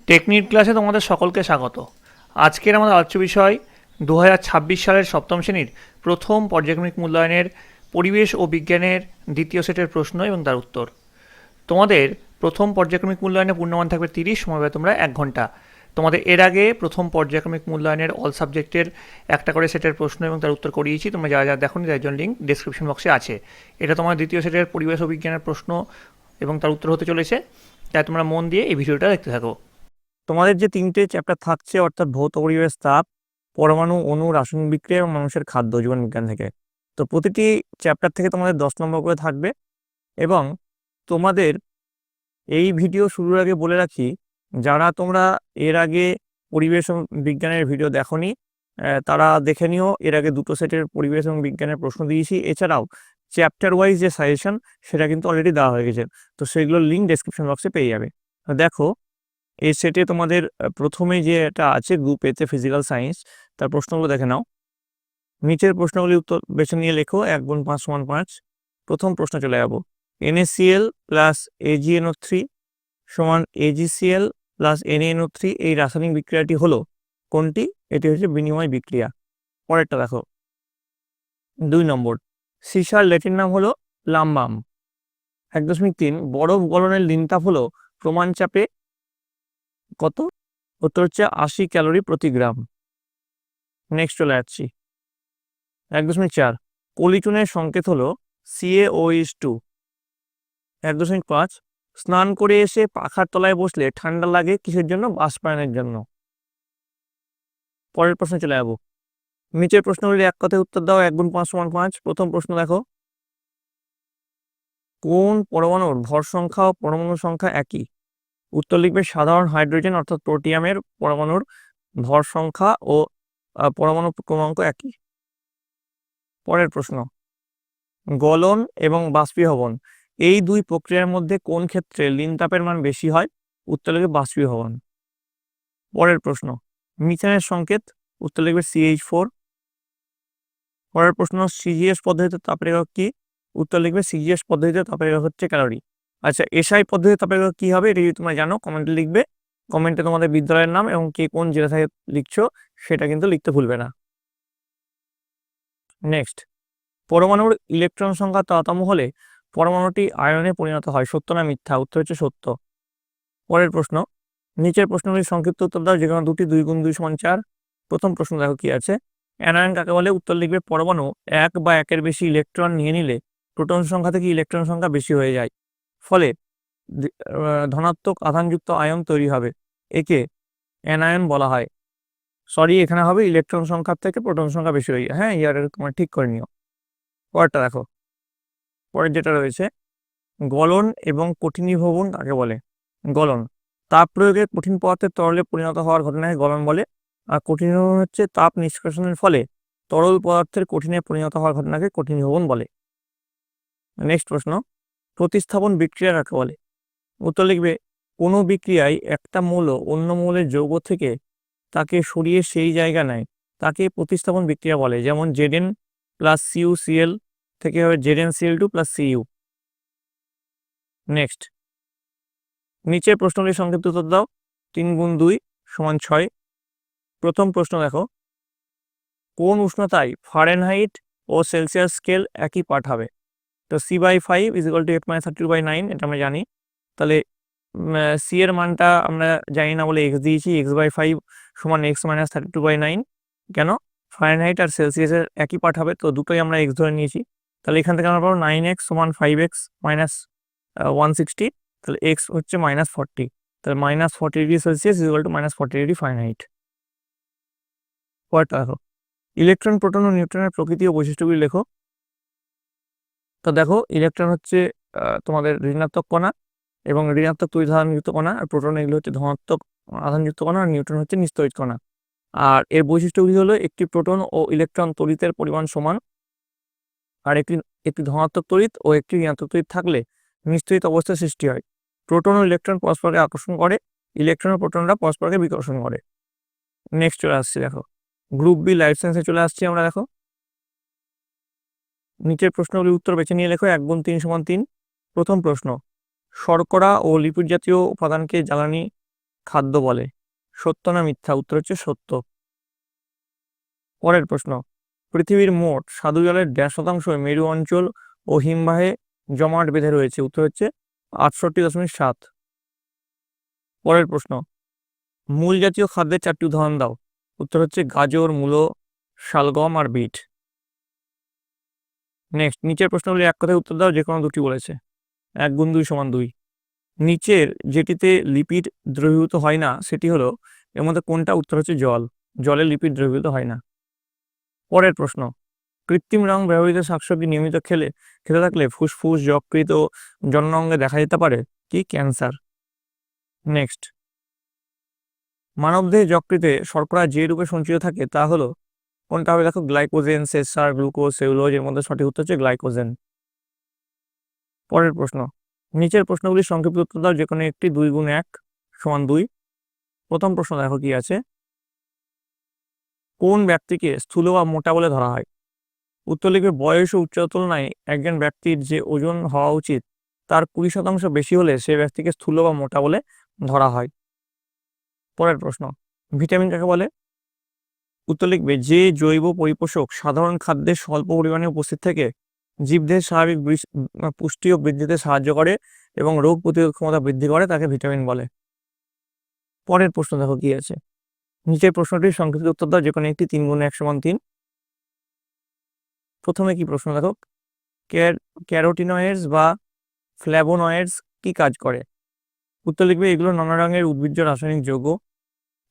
Technique ক্লাসে তোমাদের সকলকে স্বাগত। আজকের আমাদের আলোচ্য বিষয় 2026 সালের সপ্তম শ্রেণীর প্রথম পর্যায়ক্রমিক মূল্যায়নের পরিবেশ ও বিজ্ঞানের দ্বিতীয় সেটের প্রশ্ন এবং তার উত্তর। তোমাদের প্রথম পর্যায়ক্রমিক মূল্যায়নে পূর্ণমান থাকবে 30, সময় পাবে তোমরা 1 ঘন্টা। তোমাদের এর আগে প্রথম পর্যায়ক্রমিক মূল্যায়নের অল সাবজেক্টের একটা করে সেটের প্রশ্ন এবং তার উত্তর করিয়েছি। তোমরা যারা যারা দেখোনি তার জন্য লিঙ্ক ডেসক্রিপশন বক্সে আছে। এটা তোমার দ্বিতীয় সেটের পরিবেশ ও বিজ্ঞানের প্রশ্ন এবং তার উত্তর হতে চলেছে, তাই তোমরা মন দিয়ে এই ভিডিওটা দেখতে থাকো। তোমাদের যে 3টে চ্যাপ্টার থাকছে, অর্থাৎ ভৌত পরিবেশ, তাপ, পরমাণু, অণু, রাসায়নিক বিক্রিয়া এবং মানুষের খাদ্য, জীবন বিজ্ঞান থেকে, তো প্রতিটি চ্যাপ্টার থেকে তোমাদের 10 নম্বর করে থাকবে। এবং তোমাদের এই ভিডিও শুরুর আগে বলে রাখি, যারা তোমরা এর আগে পরিবেশ এবং বিজ্ঞানের ভিডিও দেখোনি তারা দেখে নিও। এর আগে 2টো সেটের পরিবেশ এবং বিজ্ঞানের প্রশ্ন দিয়েছি। এছাড়াও চ্যাপ্টার ওয়াইজ যে সাজেশন সেটা কিন্তু অলরেডি দেওয়া হয়ে গেছে, তো সেগুলোর লিঙ্ক ডেসক্রিপশন বক্সে পেয়ে যাবে। দেখো, এই সেটে তোমাদের প্রথমে যে এটা আছে গ্রুপ এতে ফিজিক্যাল সায়েন্স, তার প্রশ্নগুলো দেখে নাও। নিচের প্রশ্নগুলি উত্তর বেছে নিয়ে লেখো। 1 গুণ 5 সমান 5। প্রথম প্রশ্ন চলে যাব। NaCl প্লাস AgNO3 সমান AgCl প্লাস NaNO3 এই রাসায়নিক বিক্রিয়াটি হলো কোনটি? এটি হচ্ছে বিনিময় বিক্রিয়া। পরেরটা দেখো, 2 নম্বর। সিসার ল্যাটিন নাম হলো লাম্বাম। 1.3 বরফ গলনের লিনতাপ হলো প্রমাণ চাপে কত? উত্তর হচ্ছে 80 ক্যালোরি প্রতি গ্রাম। নেক্সট চলে যাচ্ছি। 1.4 পলিটনের সংকেত হলো CaOH2। 1.5 স্নান করে এসে পাখার তলায় বসলে ঠান্ডা লাগে কিসের জন্য? বাষ্পায়নের জন্য। পরের প্রশ্নে চলে যাব। নিচের প্রশ্নগুলি এক কথায় উত্তর দাও। 1 গুণ 5 সমান 5। প্রথম প্রশ্ন দেখো, কোন পরমাণুর ভর সংখ্যা ও পরমাণু সংখ্যা একই? উত্তর লিখবে সাধারণ হাইড্রোজেন অর্থাৎ প্রোটিয়ামের পরমাণুর ভর সংখ্যা ও পরমাণু ক্রমাঙ্ক একই। পরের প্রশ্ন, গলন এবং বাষ্পীভবন এই দুই প্রক্রিয়ার মধ্যে কোন ক্ষেত্রে লিনতাপের মান বেশি হয়? উত্তর লিখবে বাষ্পীভবন। পরের প্রশ্ন, মিথেনের সংকেত? উত্তর লিখবে CH4। পরের প্রশ্ন, সিজিএস পদ্ধতিতে তাপের একক কি? উত্তর লিখবে সিজিএস পদ্ধতিতে তাপের একক হচ্ছে ক্যালোরি। আচ্ছা, এসআই পদ্ধতিতে তাপের একক কি হবে? এটা যদি তোমরা জানো কমেন্টে লিখবে। কমেন্টে তোমাদের বিদ্যালয়ের নাম এবং কে কোন জেলা থেকে লিখছো সেটা কিন্তু লিখতে ভুলবে না। নেক্সট, পরমাণুর ইলেকট্রন সংখ্যা তারতম্য হলে পরমাণুটি আয়নে পরিণত হয়, সত্য না মিথ্যা? উত্তর হচ্ছে সত্য। পরের প্রশ্ন, নিচের প্রশ্নগুলির সংক্ষিপ্ত উত্তর দাও, যেকোনো দুটি। 2 গুণ 2 সমান 4। প্রথম প্রশ্ন দেখো কি আছে। অ্যানায়ন কাকে বলে? উত্তর লিখবে পরমাণু এক বা একের বেশি ইলেকট্রন নিয়ে নিলে প্রোটন সংখ্যা থেকে ইলেকট্রন সংখ্যা বেশি হয়ে যায়, ফলে ধনাত্মক আধানযুক্ত আয়ন তৈরি হবে। একে অ্যানায়ন বলা হয়। সরি, এখানে হবে ইলেকট্রন সংখ্যার থেকে প্রোটন সংখ্যা বেশি হয়ে যায়। হ্যাঁ, ইয়ার তোমার ঠিক করে নিও। পরেরটা দেখো। পরের যেটা রয়েছে, গলন এবং কঠিনীভবন কাকে বলে? গলন তাপ প্রয়োগে কঠিন পদার্থের তরলে পরিণত হওয়ার ঘটনাকে গলন বলে। আর কঠিনীভবন হচ্ছে তাপ নিষ্কাশনের ফলে তরল পদার্থের কঠিনে পরিণত হওয়ার ঘটনাকে কঠিনীভবন বলে। নেক্সট প্রশ্ন, প্রতিস্থাপন বিক্রিয়া কাকে বলে? উত্তর লিখবে কোনো বিক্রিয়ায় একটা মৌল অন্য মৌলের যৌগ থেকে তাকে সরিয়ে সেই জায়গা নেয়, তাকে প্রতিস্থাপন বিক্রিয়া বলে। যেমন Zn প্লাস CuCl থেকে হবে ZnCl2 প্লাস Cu। নেক্সট, নিচের প্রশ্নগুলির সংক্ষিপ্ত উত্তর দাও। 3 গুণ 2 সমান 6। প্রথম প্রশ্ন দেখো, কোন উষ্ণতায় ফারেনহাইট ও সেলসিয়াস স্কেল একই পাঠ হবে? তো C/5 = 8-32/9, এটা আমরা জানি। তাহলে সি এর মানটা আমরা জানি না বলে এক্স দিয়েছি। x/5 সমান x - 32/9। কেন? ফারেনহাইট আর সেলসিয়াসের একই পাঠ হবে, তো দুটোই আমরা এক্স ধরে নিয়েছি। তাহলে এখান থেকে আমরা পাবো 9x সমান 5x মাইনাস 160। তাহলে এক্স হচ্ছে -40। তাহলে -40°C = -40°F। পরেরটা দেখো, ইলেকট্রন, প্রোটন ও নিউট্রনের প্রকৃতি ও বৈশিষ্ট্যগুলি লেখো। তো দেখো, ইলেকট্রন হচ্ছে তোমাদের ঋণাত্মক কণা এবং ঋণাত্মক তড়িৎ আধানযুক্ত কণা, আর প্রোটন এগুলো হচ্ছে ধনাত্মক আধানযুক্ত কণা, আর নিউট্রন হচ্ছে নিস্তড়িৎ কণা। আর এর বৈশিষ্ট্যগুলি হলো একটি প্রোটন ও ইলেকট্রন তড়িতের পরিমাণ সমান, আর একটি একটি ধনাত্মক তড়িৎ ও একটি ঋণাত্মক তড়িৎ থাকলে নিস্তড়িৎ অবস্থার সৃষ্টি হয়। প্রোটন ও ইলেকট্রন পরস্পরকে আকর্ষণ করে, ইলেকট্রন ও প্রোটনরা পরস্পরকে বিকর্ষণ করে। নেক্সট চলে আসছে দেখো, গ্রুপ বি লাইফ সায়েন্সে চলে আসছি আমরা। দেখো, নিচের প্রশ্নগুলির উত্তর বেছে নিয়ে লেখো। 1 গুণ 3 সমান 3। প্রথম প্রশ্ন, শর্করা ও লিপিড জাতীয় উপাদানকে জ্বালানি খাদ্য বলে? সত্য না মিথ্যা? উত্তর হচ্ছে সত্য। পরের প্রশ্ন, পৃথিবীর মোট স্বাদু জলের 1.5% মেরু অঞ্চল ও হিমবাহে জমাট বেঁধে রয়েছে? উত্তর হচ্ছে 68.7। পরের প্রশ্ন, মূল জাতীয় খাদ্যের 4টি উদাহরণ দাও? উত্তর হচ্ছে গাজর, মূলো, শালগম আর বিট। নেক্সট, নিচের প্রশ্নগুলি এক কথায় উত্তর দাও, যে কোনো দুটি বলেছে। 1 গুণ 2 সমান 2। নিচের যেটিতে লিপিড দ্রবীভূত হয় না সেটি হলো, এর মধ্যে কোনটা? উত্তর হচ্ছে জল। জলে লিপিড দ্রবীভূত হয় না। পরের প্রশ্ন, কৃত্রিম রং ব্যবহৃত শাকসবজি নিয়মিত খেতে থাকলে ফুসফুস, যকৃৎ ও জনন অঙ্গে দেখা যেতে পারে কি? ক্যান্সার। নেক্সট, মানবদেহে যকৃতে শর্করা যে রূপে সঞ্চিত থাকে তা হলো কোনটা হবে? দেখো, গ্লাইকোজেন, সেসার, গ্লুকোজ, সেলুলোজ। এর মধ্যে সঠিক উত্তর হচ্ছে গ্লাইকোজেন। পরের প্রশ্ন, নিচের প্রশ্নগুলির সংক্ষিপ্ত উত্তর দাও, যে কোনো একটি। 2 গুণ 1 সমান 2। প্রথম প্রশ্ন দেখো কি আছে, কোন ব্যক্তিকে স্থূল বা মোটা বলে ধরা হয়? উত্তর লিখবে, বয়স ও উচ্চতার তুলনায় একজন ব্যক্তির যে ওজন হওয়া উচিত তার 20% বেশি হলে সে ব্যক্তিকে স্থূল বা মোটা বলে ধরা হয়। পরের প্রশ্ন, ভিটামিন কাকে বলে? উত্তর লিখবে, যে জৈব পরিপোষক সাধারণ খাদ্যে স্বল্প পরিমাণে উপস্থিত থেকে জীবদেহের স্বাভাবিক পুষ্টি ও বৃদ্ধিতে সাহায্য করে এবং রোগ প্রতিরোধ ক্ষমতা বৃদ্ধি করে, তাকে ভিটামিন বলে। পরের প্রশ্ন দেখো কি আছে, নিচের প্রশ্নটির সংক্ষিপ্ত উত্তর দাও, যে কোনো একটি। 3 গুণ 1 সমান 3। প্রথমে কি প্রশ্ন দেখো, ক্যারোটিনয়েডস বা ফ্ল্যাভোনয়েডস কি কাজ করে? উত্তর লিখবে, এগুলো নানা রঙের উদ্ভিজ্জ রাসায়নিক যৌগ।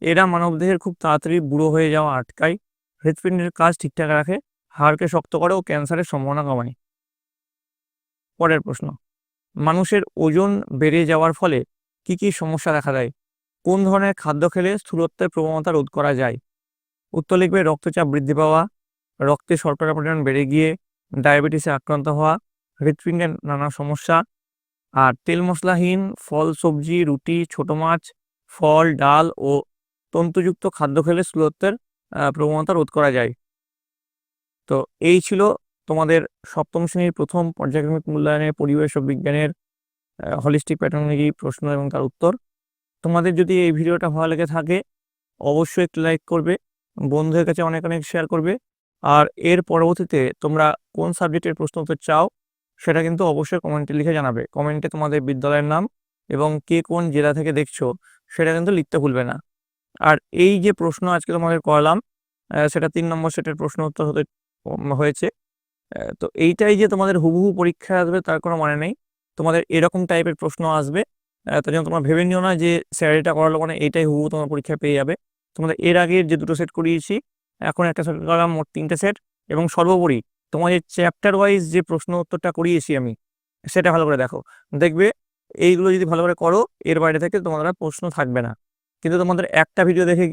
এরা মানবদেহের খুব তাড়াতাড়ি বুড়ো হয়ে যাওয়া আটকায়, হৃৎপিণ্ডের কাজ ঠিকঠাক রাখে, হাড়কে শক্ত করে ও ক্যান্সারের সম্ভাবনা কমায়। পরের প্রশ্ন, মানুষের ওজন বেড়ে যাওয়ার ফলে কি কি সমস্যা দেখা দেয়? কোন ধরনের খাদ্য খেলে স্থূলত্বের প্রবণতা রোধ করা যায়? উত্তর লিখবে, রক্তচাপ বৃদ্ধি পাওয়া, রক্তে শর্করার পরিমাণ বেড়ে গিয়ে ডায়াবেটিসে আক্রান্ত হওয়া, হৃৎপিণ্ডের নানা সমস্যা। আর তেল মশলাহীন ফল, সবজি, রুটি, ছোট মাছ, ফল, ডাল ও তন্তুযুক্ত খাদ্য খেলে স্থূলত্বের প্রবণতা রোধ করা যায়। তো এই ছিল তোমাদের সপ্তম শ্রেণীর প্রথম পর্যায়ক্রমিক মূল্যায়নের পরিবেশ ও বিজ্ঞানের হলিস্টিক প্যাটার্নজি প্রশ্ন এবং তার উত্তর। তোমাদের যদি এই ভিডিওটা ভালো লেগে থাকে অবশ্যই একটু লাইক করবে, বন্ধুদের কাছে অনেক অনেক শেয়ার করবে। আর এর পরবর্তীতে তোমরা কোন সাবজেক্টের প্রশ্ন উত্তর চাও সেটা কিন্তু অবশ্যই কমেন্টে লিখে জানাবে। কমেন্টে তোমাদের বিদ্যালয়ের নাম এবং কে কোন জেলা থেকে দেখছো সেটা কিন্তু লিখতে ভুলবে না। আর এই যে প্রশ্ন আজকে তোমাদের করলাম সেটা 3 নম্বর সেটের প্রশ্ন উত্তর হয়েছে। তো এইটাই যে তোমাদের হুবহু পরীক্ষায় আসবে তার কোনো মানে নেই, তোমাদের এরকম টাইপের প্রশ্ন আসবে। তার জন্য তোমরা ভেবে নিও না যে স্যার এটা করালো মানে এইটাই হুবহু তোমার পরীক্ষায় পেয়ে যাবে। তোমাদের এর আগে যে 2টো সেট করিয়েছি, এখন একটা সেট করলাম, মোট 3টে সেট। এবং সর্বোপরি তোমাদের চ্যাপ্টার ওয়াইজ যে প্রশ্ন উত্তরটা করিয়েছি আমি, সেটা ভালো করে দেখো। দেখবে এইগুলো যদি ভালো করে করো, এর বাইরে থেকে তোমাদের আর প্রশ্ন থাকবে না। কিন্তু তোমাদের একটা ভিডিও দেখে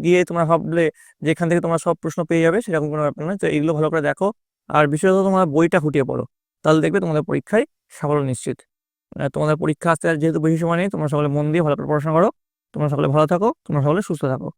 গিয়ে তোমরা ভাবলে যে এখান থেকে তোমরা সব প্রশ্ন পেয়ে যাবে, সেরকম কোনো ব্যাপার নয়। তো এইগুলো ভালো করে দেখো, আর বিশেষত তোমরা বইটা ফুটিয়ে পড়ো, তাহলে দেখবে তোমাদের পরীক্ষায় সাফল্য নিশ্চিত। তোমাদের পরীক্ষা আসতে আর যেহেতু বেশি সময় নেই, তোমরা সকলে মন দিয়ে ভালো করে পড়াশোনা করো। তোমরা সকলে ভালো থাকো, তোমরা সকলে সুস্থ থাকো।